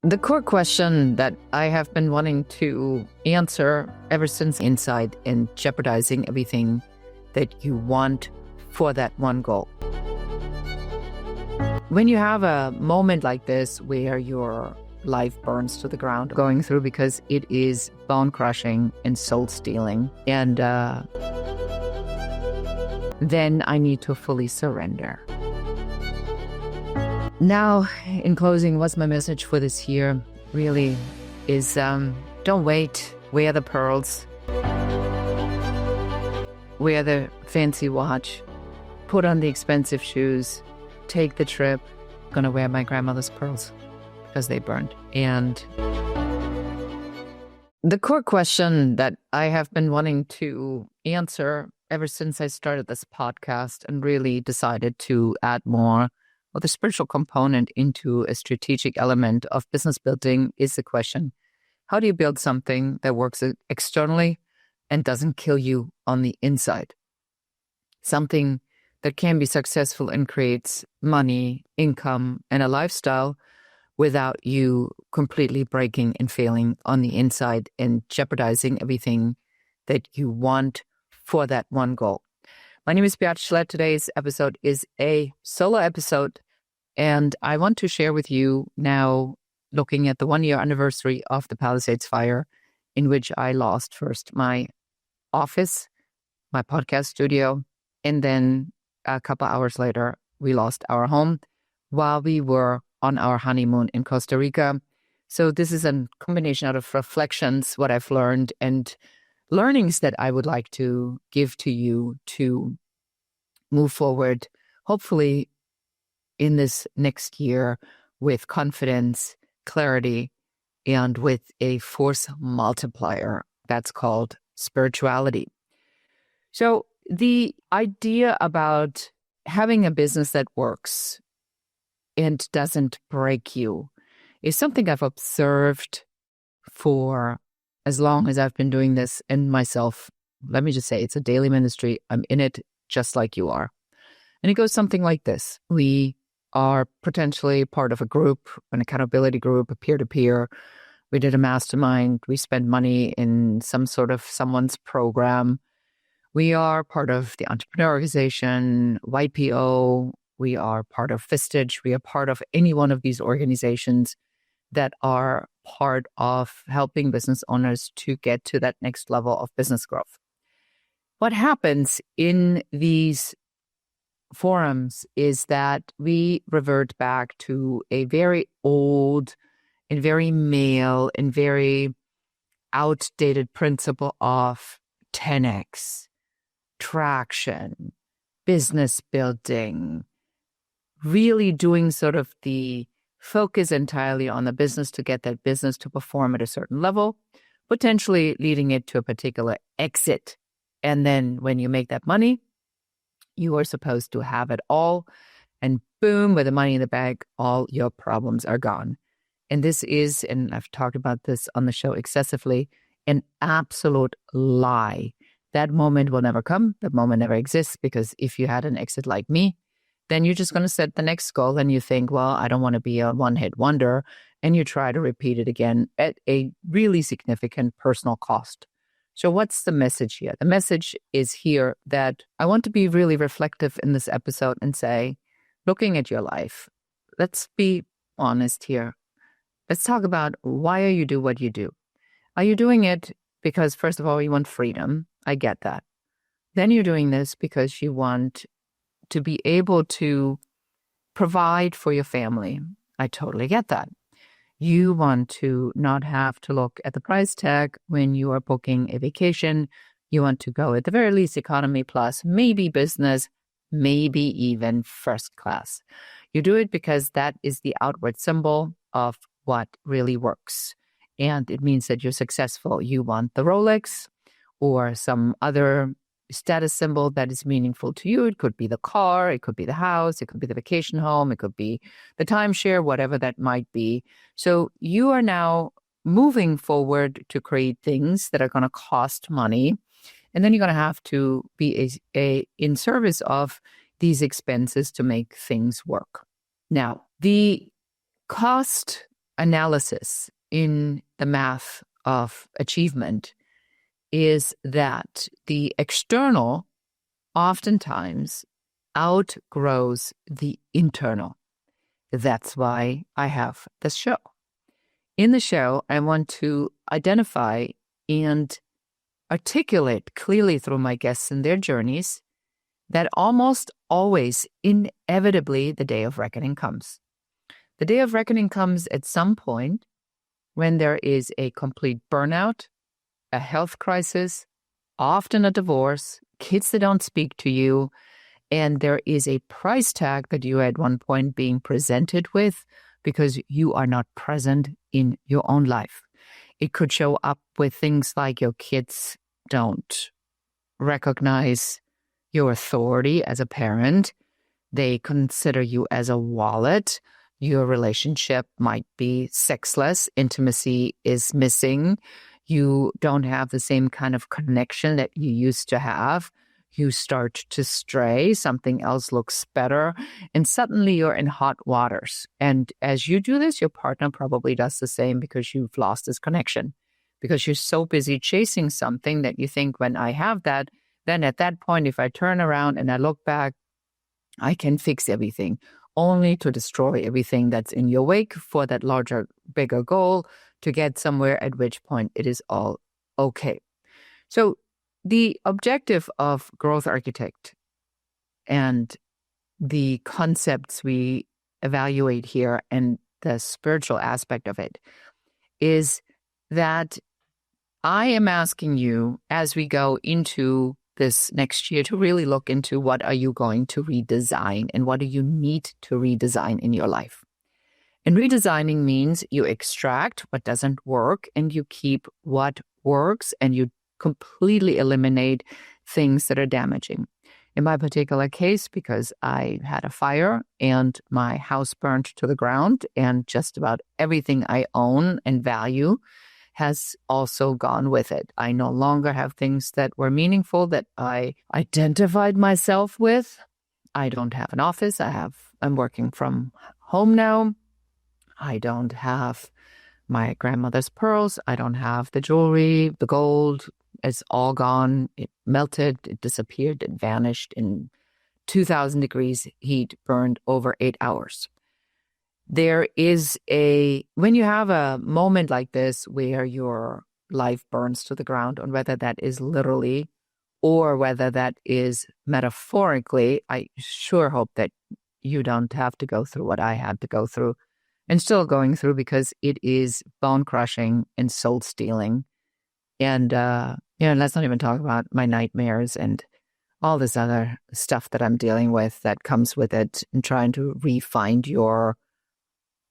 The core question that I have been wanting to answer ever since inside and jeopardizing everything that you want for that one goal. When you have a moment like this where your life burns to the ground going through because it is bone crushing and soul stealing, and then I need to fully surrender. Now, in closing, what's my message for this year really is don't wait, wear the pearls, wear the fancy watch, put on the expensive shoes, take the trip. I'm gonna wear my grandmother's pearls because they burned. And the core question that I have been wanting to answer ever since I started this podcast and really decided to add more of the spiritual component into a strategic element of business building is the question: how do you build something that works externally and doesn't kill you on the inside? Something that can be successful and creates money, income, and a lifestyle without you completely breaking and failing on the inside and jeopardizing everything that you want for that one goal. My name is Beate. Today's episode is a solo episode, and I want to share with you now, looking at the 1-year anniversary of the Palisades Fire, in which I lost first my office, my podcast studio, and then a couple hours later, we lost our home while we were on our honeymoon in Costa Rica. So this is a combination out of reflections, what I've learned, and learnings that I would like to give to you to move forward, hopefully in this next year with confidence, clarity, and with a force multiplier that's called spirituality. So the idea about having a business that works and doesn't break you is something I've observed for as long as I've been doing this. And myself, let me just say, it's a daily ministry. I'm in it just like you are. And it goes something like this. We are potentially part of a group, an accountability group, a peer-to-peer. We did a mastermind. We spend money in some sort of someone's program. We are part of the entrepreneur organization, YPO. We are part of Vistage. We are part of any one of these organizations that are part of helping business owners to get to that next level of business growth. What happens in these forums is that we revert back to a very old and very male and very outdated principle of 10x, traction, business building, really doing sort of the focus entirely on the business to get that business to perform at a certain level, potentially leading it to a particular exit. And then when you make that money, you are supposed to have it all, and boom, with the money in the bag, all your problems are gone. And this is, and I've talked about this on the show excessively, an absolute lie. That moment will never come. That moment never exists, because if you had an exit like me, then you're just going to set the next goal and you think, well, I don't want to be a one-hit wonder. And you try to repeat it again at a really significant personal cost. So what's the message here? The message is here that I want to be really reflective in this episode and say, looking at your life, let's be honest here. Let's talk about, why are you do what you do? Are you doing it because, first of all, you want freedom? I get that. Then you're doing this because you want to be able to provide for your family. I totally get that. You want to not have to look at the price tag when you are booking a vacation. You want to go at the very least economy plus, maybe business, maybe even first class. You do it because that is the outward symbol of what really works. And it means that you're successful. You want the Rolex or some other status symbol that is meaningful to you. It could be the car, it could be the house, it could be the vacation home, it could be the timeshare, whatever that might be. So you are now moving forward to create things that are going to cost money. And then you're going to have to be in service of these expenses to make things work. Now, the cost analysis in the math of achievement is that the external oftentimes outgrows the internal. That's why I have this show. In the show, I want to identify and articulate clearly through my guests and their journeys that almost always, inevitably, the day of reckoning comes. The day of reckoning comes at some point when there is a complete burnout, a health crisis, often a divorce, kids that don't speak to you, and there is a price tag that you at one point being presented with because you are not present in your own life. It could show up with things like your kids don't recognize your authority as a parent. They consider you as a wallet. Your relationship might be sexless. Intimacy is missing. You don't have the same kind of connection that you used to have. You start to stray. Something else looks better. And suddenly you're in hot waters. And as you do this, your partner probably does the same because you've lost this connection. Because you're so busy chasing something that you think, when I have that, then at that point, if I turn around and I look back, I can fix everything, only to destroy everything that's in your wake for that larger, bigger goal to get somewhere, at which point it is all okay. So the objective of Growth Architect and the concepts we evaluate here and the spiritual aspect of it is that I am asking you, as we go into this next year, to really look into what are you going to redesign and what do you need to redesign in your life. And redesigning means you extract what doesn't work and you keep what works, and you completely eliminate things that are damaging. In my particular case, because I had a fire and my house burned to the ground, and just about everything I own and value has also gone with it. I no longer have things that were meaningful that I identified myself with. I don't have an office. I'm working from home now. I don't have my grandmother's pearls. I don't have the jewelry, the gold. It's all gone. It melted, it disappeared, it vanished in 2,000 degrees heat, burned over 8 hours. When you have a moment like this where your life burns to the ground, and whether that is literally or whether that is metaphorically, I sure hope that you don't have to go through what I had to go through and still going through, because it is bone crushing and soul stealing. And, let's not even talk about my nightmares and all this other stuff that I'm dealing with that comes with it, and trying to re-find your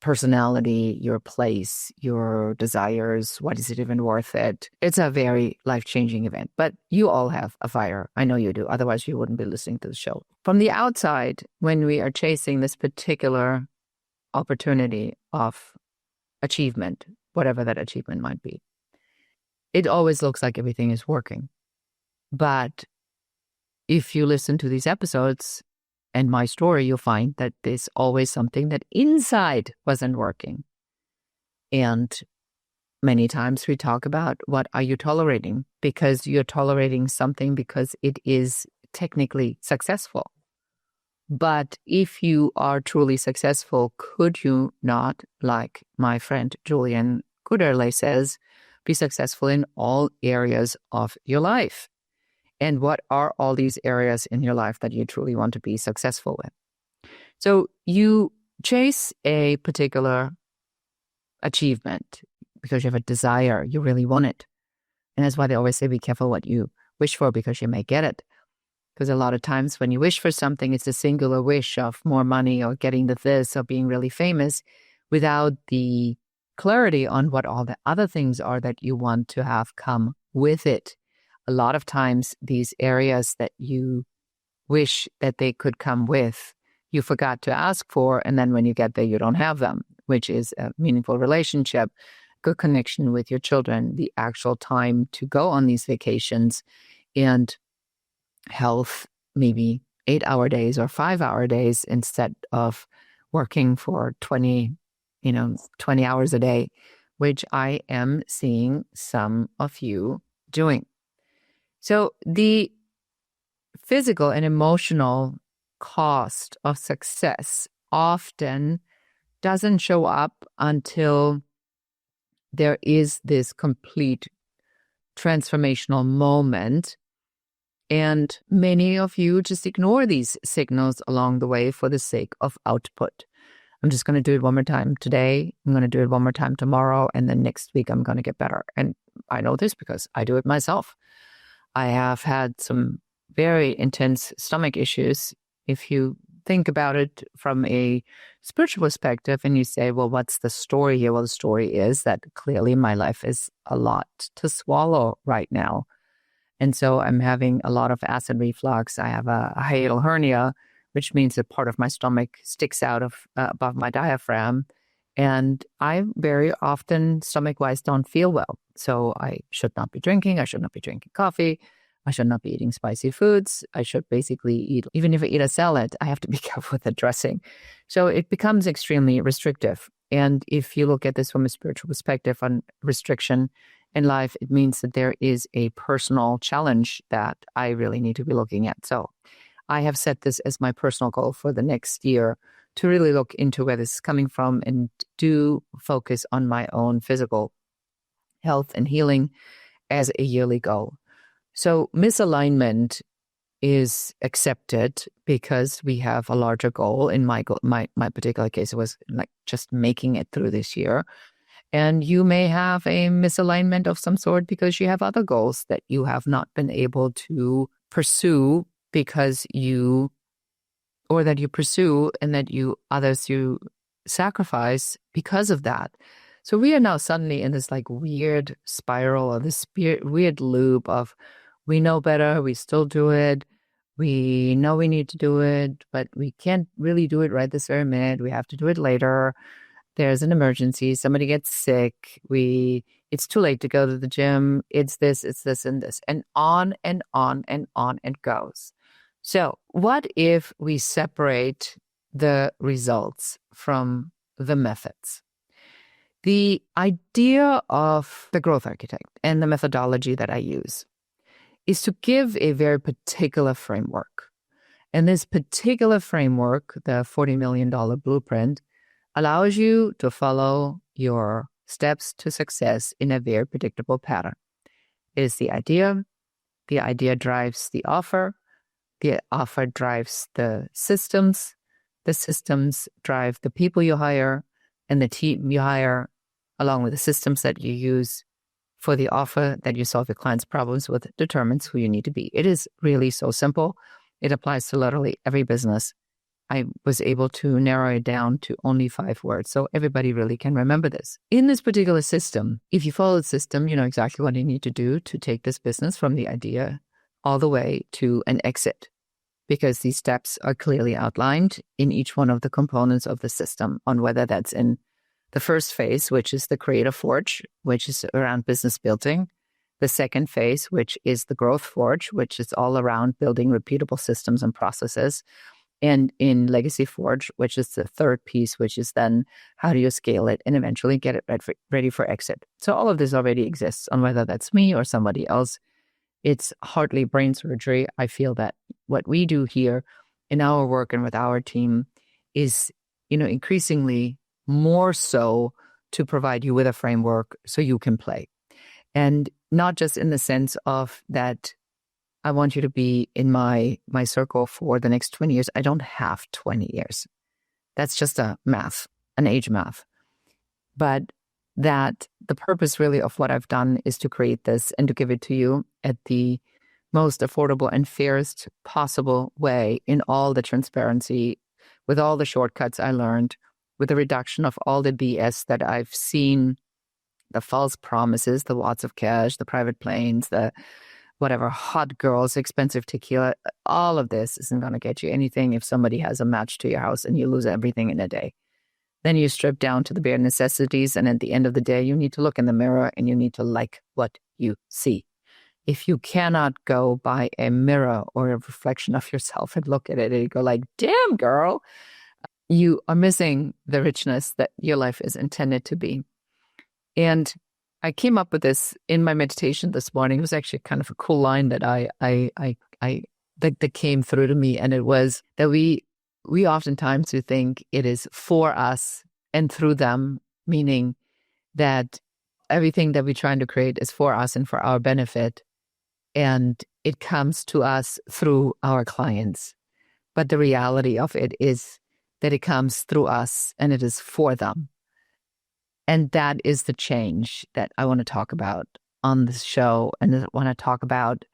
personality, your place, your desires. What is it even worth it? It's a very life-changing event. But you all have a fire. I know you do. Otherwise, you wouldn't be listening to the show. From the outside, when we are chasing this particular opportunity of achievement, whatever that achievement might be, it always looks like everything is working. But if you listen to these episodes and my story, you'll find that there's always something that inside wasn't working. And many times we talk about, what are you tolerating? Because you're tolerating something because it is technically successful. But if you are truly successful, could you not, like my friend Julian Gooderley says, be successful in all areas of your life? And what are all these areas in your life that you truly want to be successful with? So you chase a particular achievement because you have a desire, you really want it. And that's why they always say, be careful what you wish for, because you may get it. Because a lot of times when you wish for something, it's a singular wish of more money or getting the this or being really famous, without the clarity on what all the other things are that you want to have come with it. A lot of times these areas that you wish that they could come with, you forgot to ask for, and then when you get there, you don't have them, which is a meaningful relationship, good connection with your children, the actual time to go on these vacations, and health, maybe 8-hour days or 5-hour days instead of working for 20 20 hours a day, which I am seeing some of you doing. So the physical and emotional cost of success often doesn't show up until there is this complete transformational moment. And many of you just ignore these signals along the way for the sake of output. I'm just going to do it one more time today. I'm going to do it one more time tomorrow. And then next week, I'm going to get better. And I know this because I do it myself. I have had some very intense stomach issues. If you think about it from a spiritual perspective and you say, well, what's the story here? Well, the story is that clearly my life is a lot to swallow right now. And so I'm having a lot of acid reflux. I have a hiatal hernia, which means that part of my stomach sticks out of above my diaphragm. And I very often, stomach-wise, don't feel well. So I should not be drinking. I should not be drinking coffee. I should not be eating spicy foods. I should basically eat, even if I eat a salad, I have to be careful with the dressing. So it becomes extremely restrictive. And if you look at this from a spiritual perspective on restriction in life, it means that there is a personal challenge that I really need to be looking at. So I have set this as my personal goal for the next year to really look into where this is coming from and do focus on my own physical health and healing as a yearly goal. So misalignment is accepted because we have a larger goal. In my particular case, it was like just making it through this year. And you may have a misalignment of some sort because you have other goals that you have not been able to pursue because you pursue and that others you sacrifice because of that. So we are now suddenly in this like weird spiral or this weird loop of we know better, we still do it. We know we need to do it, but we can't really do it right this very minute. We have to do it later. There's an emergency. Somebody gets sick. It's too late to go to the gym. It's this, and this. And on and on and on it goes. So what if we separate the results from the methods? The idea of the growth architect and the methodology that I use is to give a very particular framework. And this particular framework, the $40 million blueprint, allows you to follow your steps to success in a very predictable pattern. It is the idea drives the offer drives the systems drive the people you hire, and the team you hire, along with the systems that you use for the offer that you solve your client's problems with, determines who you need to be. It is really so simple. It applies to literally every business. I was able to narrow it down to only 5 words, so everybody really can remember this. In this particular system, if you follow the system, you know exactly what you need to do to take this business from the idea all the way to an exit, because these steps are clearly outlined in each one of the components of the system, on whether that's in the first phase, which is the creative forge, which is around business building. The second phase, which is the growth forge, which is all around building repeatable systems and processes. And in legacy forge, which is the third piece, which is then how do you scale it and eventually get it ready for exit. So all of this already exists, on whether that's me or somebody else. It's hardly brain surgery. I feel that what we do here in our work and with our team is, increasingly more so to provide you with a framework so you can play. And not just in the sense of that I want you to be in my circle for the next 20 years. I don't have 20 years. That's just an age math. But that the purpose really of what I've done is to create this and to give it to you at the most affordable and fairest possible way, in all the transparency, with all the shortcuts I learned, with the reduction of all the BS that I've seen, the false promises, the lots of cash, the private planes, the whatever, hot girls, expensive tequila. All of this isn't going to get you anything if somebody has a match to your house and you lose everything in a day. Then you strip down to the bare necessities, and at the end of the day, you need to look in the mirror and you need to like what you see. If you cannot go by a mirror or a reflection of yourself and look at it and you go like, damn, girl, you are missing the richness that your life is intended to be. And I came up with this in my meditation this morning. It was actually kind of a cool line that that came through to me, and it was that we oftentimes we think it is for us and through them, meaning that everything that we're trying to create is for us and for our benefit, and it comes to us through our clients. But the reality of it is that it comes through us and it is for them. And that is the change that I want to talk about on this show. And I want to talk about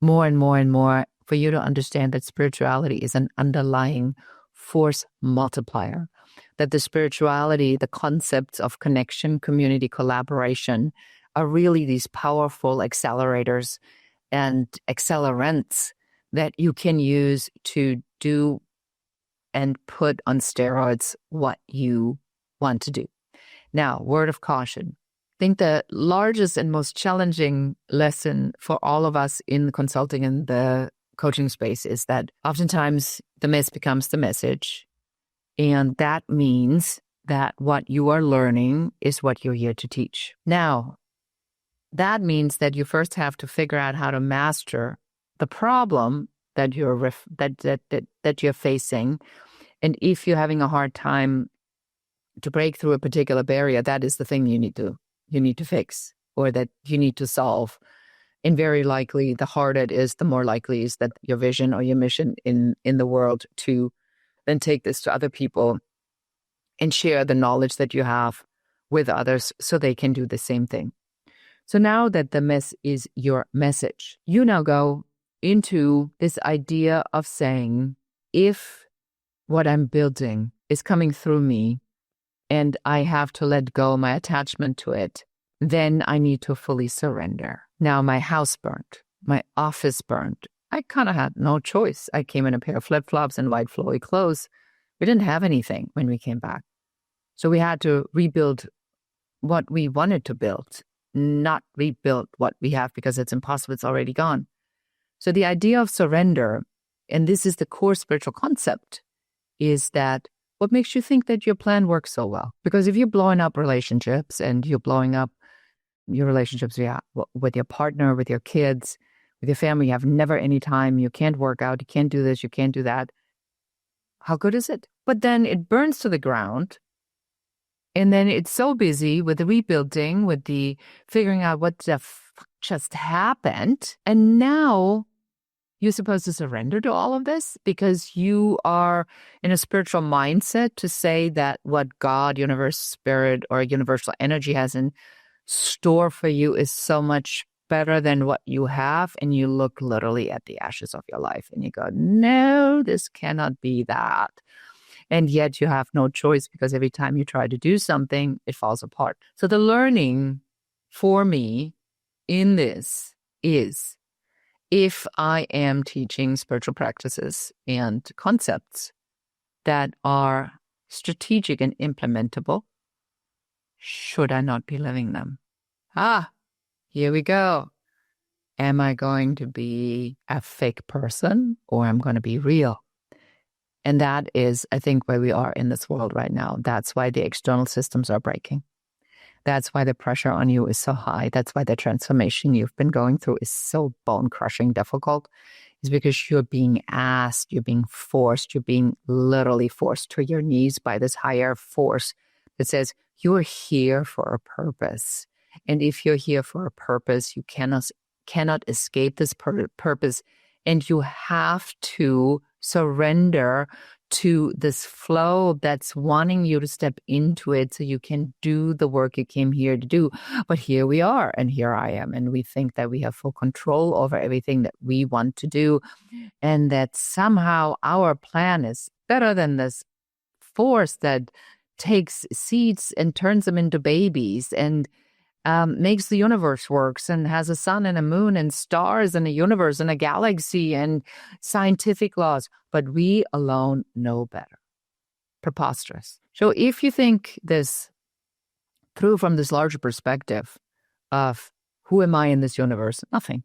more and more and more for you to understand that spirituality is an underlying force multiplier, that the spirituality, the concepts of connection, community, collaboration are really these powerful accelerators and accelerants that you can use to do and put on steroids what you want to do. Now, word of caution. I think the largest and most challenging lesson for all of us in the consulting and the coaching space is that oftentimes the mess becomes the message. And that means that what you are learning is what you're here to teach. Now, that means that you first have to figure out how to master the problem that you're that you're facing. And if you're having a hard time to break through a particular barrier, that is the thing you need to fix, or that you need to solve. And very likely, the harder it is, the more likely is that your vision or your mission in the world to then take this to other people and share the knowledge that you have with others so they can do the same thing. So now that the mess is your message, you now go into this idea of saying, if what I'm building is coming through me and I have to let go my attachment to it, then I need to fully surrender. Now my house burned, my office burned. I kind of had no choice. I came in a pair of flip-flops and white flowy clothes. We didn't have anything when we came back. So we had to rebuild what we wanted to build, not rebuild what we have because it's impossible. It's already gone. So the idea of surrender, and this is the core spiritual concept, is that what makes you think that your plan works so well? Because if you're blowing up relationships and you're blowing up your relationships with your partner, with your kids, with your family, you have never any time, you can't work out, you can't do this, you can't do that. How good is it? But then it burns to the ground. And then it's so busy with the rebuilding, with the figuring out what the fuck just happened. And now you're supposed to surrender to all of this because you are in a spiritual mindset to say that what God, universe, spirit, or universal energy has in store for you is so much better than what you have. And you look literally at the ashes of your life and you go, no, this cannot be that. And yet you have no choice because every time you try to do something, it falls apart. So the learning for me in this is, if I am teaching spiritual practices and concepts that are strategic and implementable, should I not be living them? Here we go. Am I going to be a fake person or am I going to be real? And that is, I think, where we are in this world right now. That's why the external systems are breaking. That's why the pressure on you is so high. That's why the transformation you've been going through is so bone-crushing difficult. Is because you're being asked, you're being forced, you're being literally forced to your knees by this higher force that says you're here for a purpose. And if you're here for a purpose, you cannot escape this purpose. And you have to surrender to this flow that's wanting you to step into it so you can do the work you came here to do. But here we are, and here I am, and we think that we have full control over everything that we want to do, and that somehow our plan is better than this force that takes seeds and turns them into babies and makes the universe works and has a sun and a moon and stars and a universe and a galaxy and scientific laws. But we alone know better. Preposterous. So if you think this through from this larger perspective of who am I in this universe? Nothing.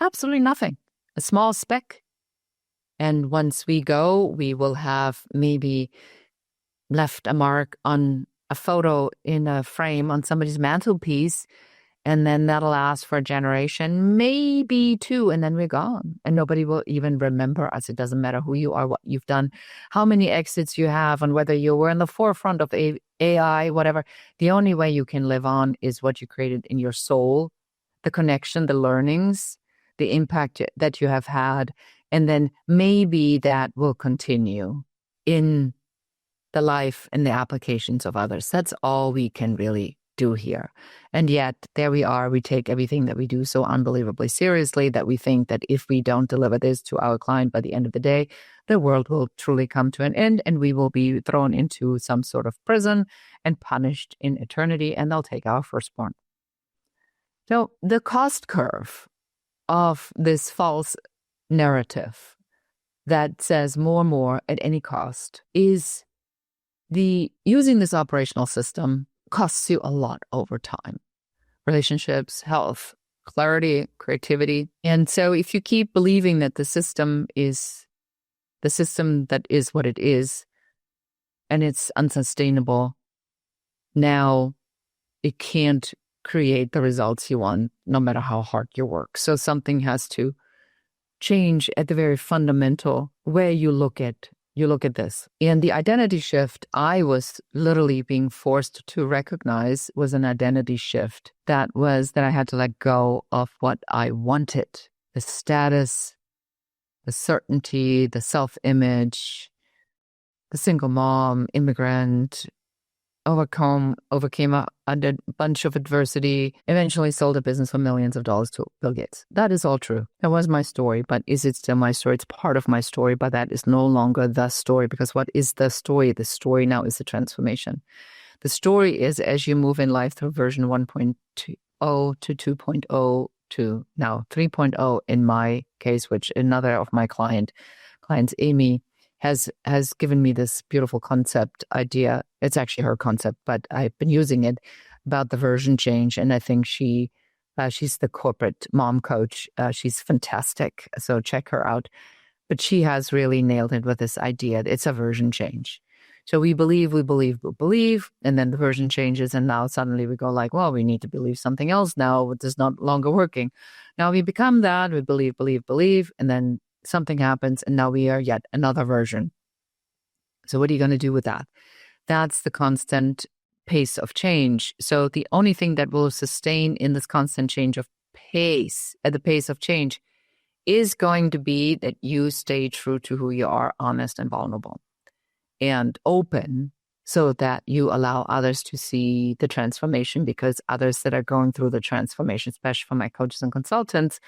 Absolutely nothing. A small speck And once we go, we will have maybe left a mark on a photo in a frame on somebody's mantelpiece. And then that'll last for a generation, maybe two, and then we're gone. And nobody will even remember us. It doesn't matter who you are, what you've done, how many exits you have, and whether you were in the forefront of AI, whatever. The only way you can live on is what you created in your soul, the connection, the learnings, the impact that you have had. And then maybe that will continue in the life and the applications of others. That's all we can really do here. And yet there we are. We take everything that we do so unbelievably seriously that we think that if we don't deliver this to our client by the end of the day, the world will truly come to an end and we will be thrown into some sort of prison and punished in eternity, and they'll take our firstborn. So the cost curve of this false narrative that says more and more at any cost is using this operational system costs you a lot over time. Relationships, health, clarity, creativity. And so if you keep believing that the system that is what it is, and it's unsustainable, now it can't create the results you want, no matter how hard you work. So something has to change at the very fundamental way you look at this. And the identity shift I was literally being forced to recognize was an identity shift that I had to let go of what I wanted, the status, the certainty, the self-image, the single mom, immigrant, overcame a bunch of adversity, eventually sold a business for millions of dollars to Bill Gates. That is all true. That was my story, but is it still my story? It's part of my story, but that is no longer the story, because what is the story? The story now is the transformation. The story is as you move in life through version 1.0 to 2.0 to now 3.0 in my case, which another of my clients, Amy, has given me this beautiful concept idea. It's actually her concept, but I've been using it about the version change. And I think she's the corporate mom coach. She's fantastic. So check her out. But she has really nailed it with this idea. It's a version change. So we believe. And then the version changes. And now suddenly we go like, well, we need to believe something else now. It is not longer working. Now we become that. We believe. And then something happens, and now we are yet another version. So what are you going to do with that? That's the constant pace of change. So the only thing that will sustain in this constant change of pace, at the pace of change, is going to be that you stay true to who you are, honest and vulnerable and open, so that you allow others to see the transformation, because others that are going through the transformation, especially for my coaches and consultants,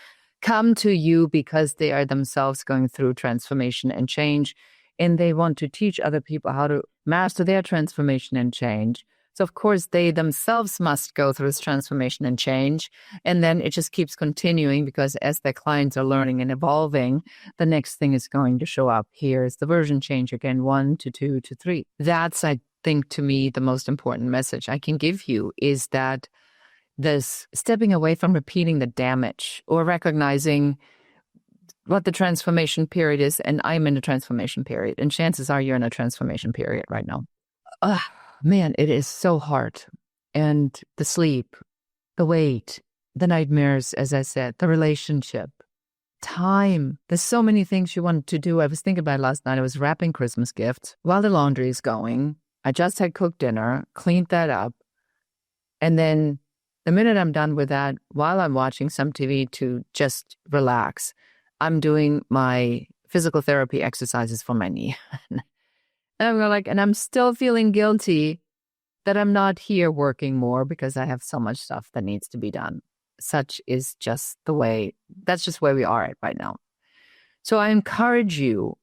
come to you because they are themselves going through transformation and change, and they want to teach other people how to master their transformation and change. So of course they themselves must go through this transformation and change, and then it just keeps continuing, because as their clients are learning and evolving, the next thing is going to show up. Here's the version change again, 1 to 2 to 3. That's, I think, to me, the most important message I can give you is that this stepping away from repeating the damage, or recognizing what the transformation period is. And I'm in a transformation period, and chances are you're in a transformation period right now. Man, it is so hard. And the sleep, the weight, the nightmares, as I said, the relationship, time. There's so many things you want to do. I was thinking about it last night. I was wrapping Christmas gifts while the laundry is going. I just had cooked dinner, cleaned that up. And then the minute I'm done with that, while I'm watching some TV to just relax, I'm doing my physical therapy exercises for my knee. And I'm still feeling guilty that I'm not here working more, because I have so much stuff that needs to be done. Such is just that's just where we are at right now. So I encourage you,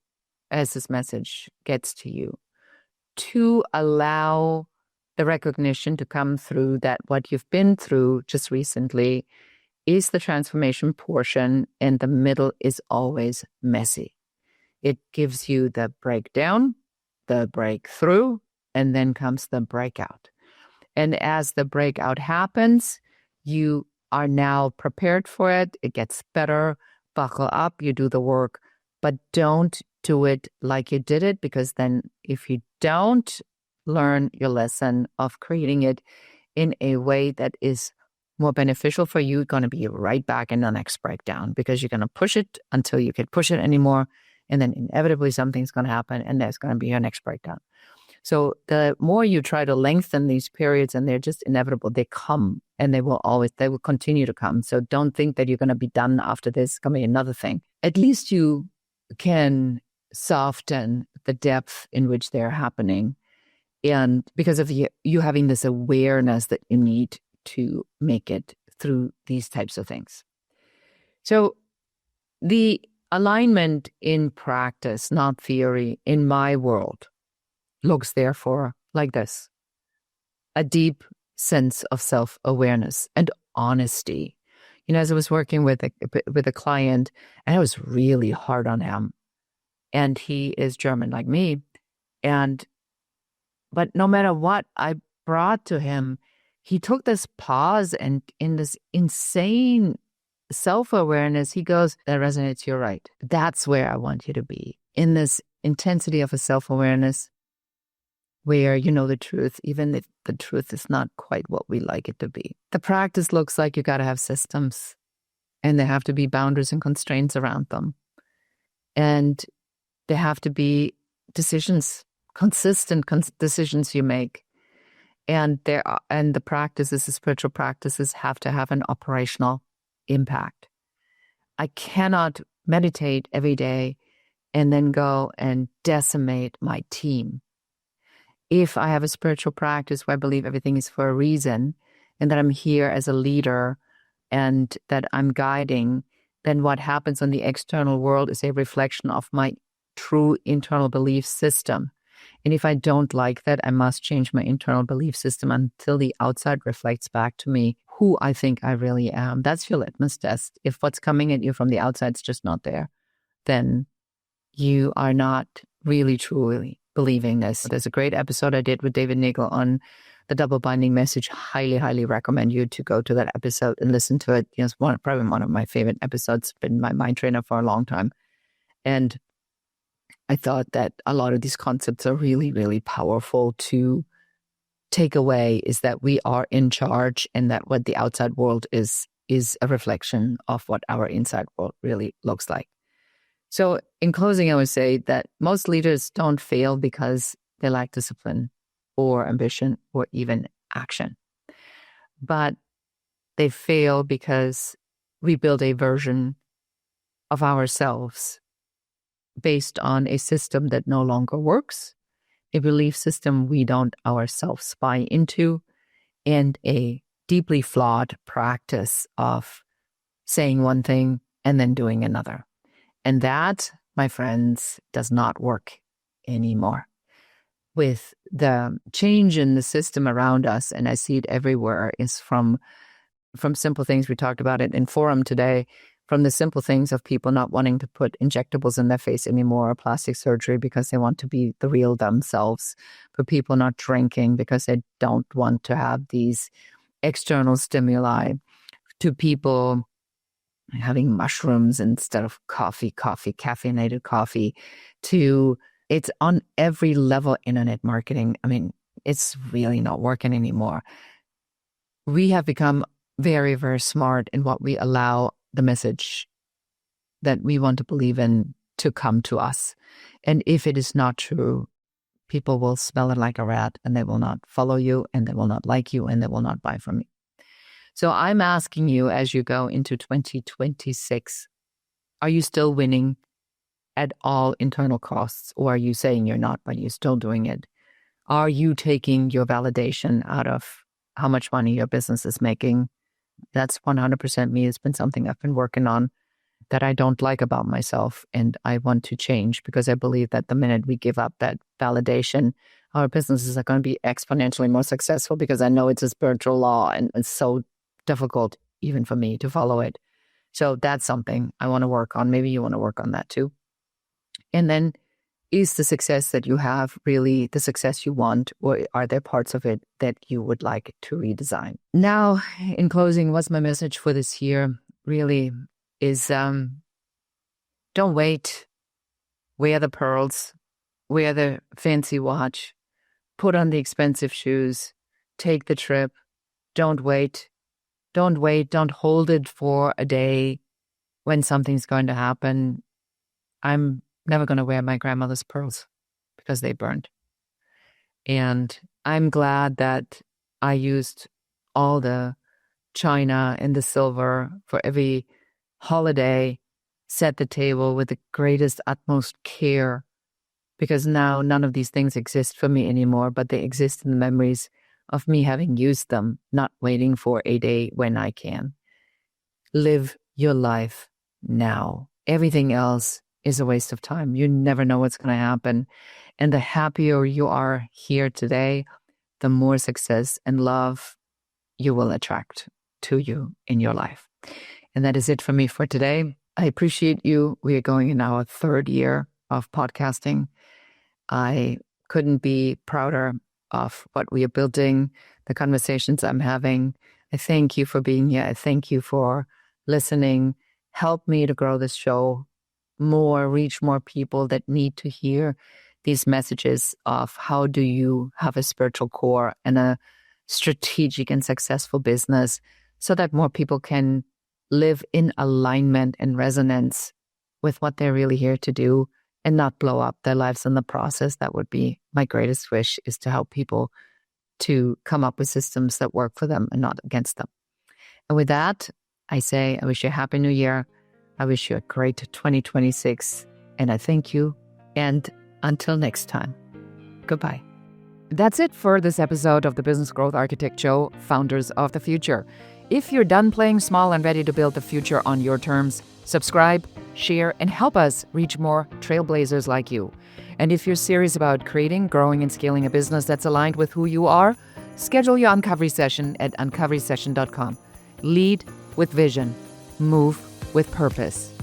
as this message gets to you, to allow the recognition to come through that what you've been through just recently is the transformation portion, and the middle is always messy. It gives you the breakdown, the breakthrough, and then comes the breakout. And as the breakout happens, you are now prepared for it. It gets better. Buckle up. You do the work. but don't do it like you did it, because then if you don't learn your lesson of creating it in a way that is more beneficial for you, you're going to be right back in the next breakdown, because you're going to push it until you can't push it anymore. And then inevitably something's going to happen, and there's going to be your next breakdown. So the more you try to lengthen these periods, and they're just inevitable, they come, and they will continue to come. So don't think that you're going to be done after this, going to be another thing. At least you can soften the depth in which they're happening. And because of you having this awareness that you need to make it through these types of things. So the alignment in practice, not theory, in my world, looks therefore like this: a deep sense of self-awareness and honesty. As I was working with a client, and I was really hard on him, and he is German like me, but no matter what I brought to him, he took this pause, and in this insane self-awareness, he goes, "That resonates, you're right. That's where I want you to be." In this intensity of a self-awareness where you know the truth, even if the truth is not quite what we like it to be. The practice looks like you got to have systems, and there have to be boundaries and constraints around them. And there have to be decisions, consistent decisions you make. And the practices, the spiritual practices, have to have an operational impact. I cannot meditate every day and then go and decimate my team. If I have a spiritual practice where I believe everything is for a reason, and that I'm here as a leader and that I'm guiding, then what happens in the external world is a reflection of my true internal belief system. And if I don't like that, I must change my internal belief system until the outside reflects back to me who I think I really am. That's your litmus test. If what's coming at you from the outside is just not there, then you are not really truly believing this. There's a great episode I did with David Nagel on the double binding message. Highly, highly recommend you to go to that episode and listen to it. It's probably one of my favorite episodes. Been my mind trainer for a long time. And I thought that a lot of these concepts are really, really powerful to take away, is that we are in charge, and that what the outside world is a reflection of what our inside world really looks like. So in closing, I would say that most leaders don't fail because they lack discipline or ambition or even action. But they fail because we build a version of ourselves based on a system that no longer works, a belief system we don't ourselves buy into, and a deeply flawed practice of saying one thing and then doing another. And that, my friends, does not work anymore. With the change in the system around us, and I see it everywhere, is from simple things. We talked about it in forum today, from the simple things of people not wanting to put injectables in their face anymore, or plastic surgery because they want to be the real themselves, for people not drinking because they don't want to have these external stimuli, to people having mushrooms instead of caffeinated coffee, to it's on every level. Internet marketing, I mean, it's really not working anymore. We have become very, very smart in what we allow the message that we want to believe in to come to us. And if it is not true, people will smell it like a rat, and they will not follow you, and they will not like you, and they will not buy from you. So I'm asking you, as you go into 2026, are you still winning at all internal costs, or are you saying you're not, but you're still doing it? Are you taking your validation out of how much money your business is making? That's 100% me. It's been something I've been working on that I don't like about myself, and I want to change, because I believe that the minute we give up that validation, our businesses are going to be exponentially more successful, because I know it's a spiritual law, and it's so difficult even for me to follow it. So that's something I want to work on. Maybe you want to work on that too. And then, is the success that you have really the success you want, or are there parts of it that you would like to redesign? Now, in closing, what's my message for this year really is, don't wait wear the pearls, wear the fancy watch, put on the expensive shoes, take the trip. Don't wait. Don't wait. Don't hold it for a day when something's going to happen. I'm never going to wear my grandmother's pearls because they burned. And I'm glad that I used all the china and the silver for every holiday, set the table with the greatest, utmost care, because now none of these things exist for me anymore, but they exist in the memories of me having used them, not waiting for a day when I can. Live your life now. Everything else is a waste of time. You never know what's going to happen. And the happier you are here today, the more success and love you will attract to you in your life. And that is it for me for today. I appreciate you. We are going in our 3rd year of podcasting. I couldn't be prouder of what we are building, the conversations I'm having. I thank you for being here. I thank you for listening. Help me to grow this show more, reach more people that need to hear these messages of how do you have a spiritual core and a strategic and successful business so that more people can live in alignment and resonance with what they're really here to do and not blow up their lives in the process. That would be my greatest wish, is to help people to come up with systems that work for them and not against them. And with that, I say, I wish you a happy new year. I wish you a great 2026. And I thank you. And until next time, goodbye. That's it for this episode of the Business Growth Architect Show, Founders of the Future. If you're done playing small and ready to build the future on your terms, subscribe, share, and help us reach more trailblazers like you. And if you're serious about creating, growing, and scaling a business that's aligned with who you are, schedule your Uncovery session at uncoverysession.com. Lead with vision. Move with purpose.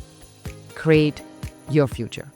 Create your future.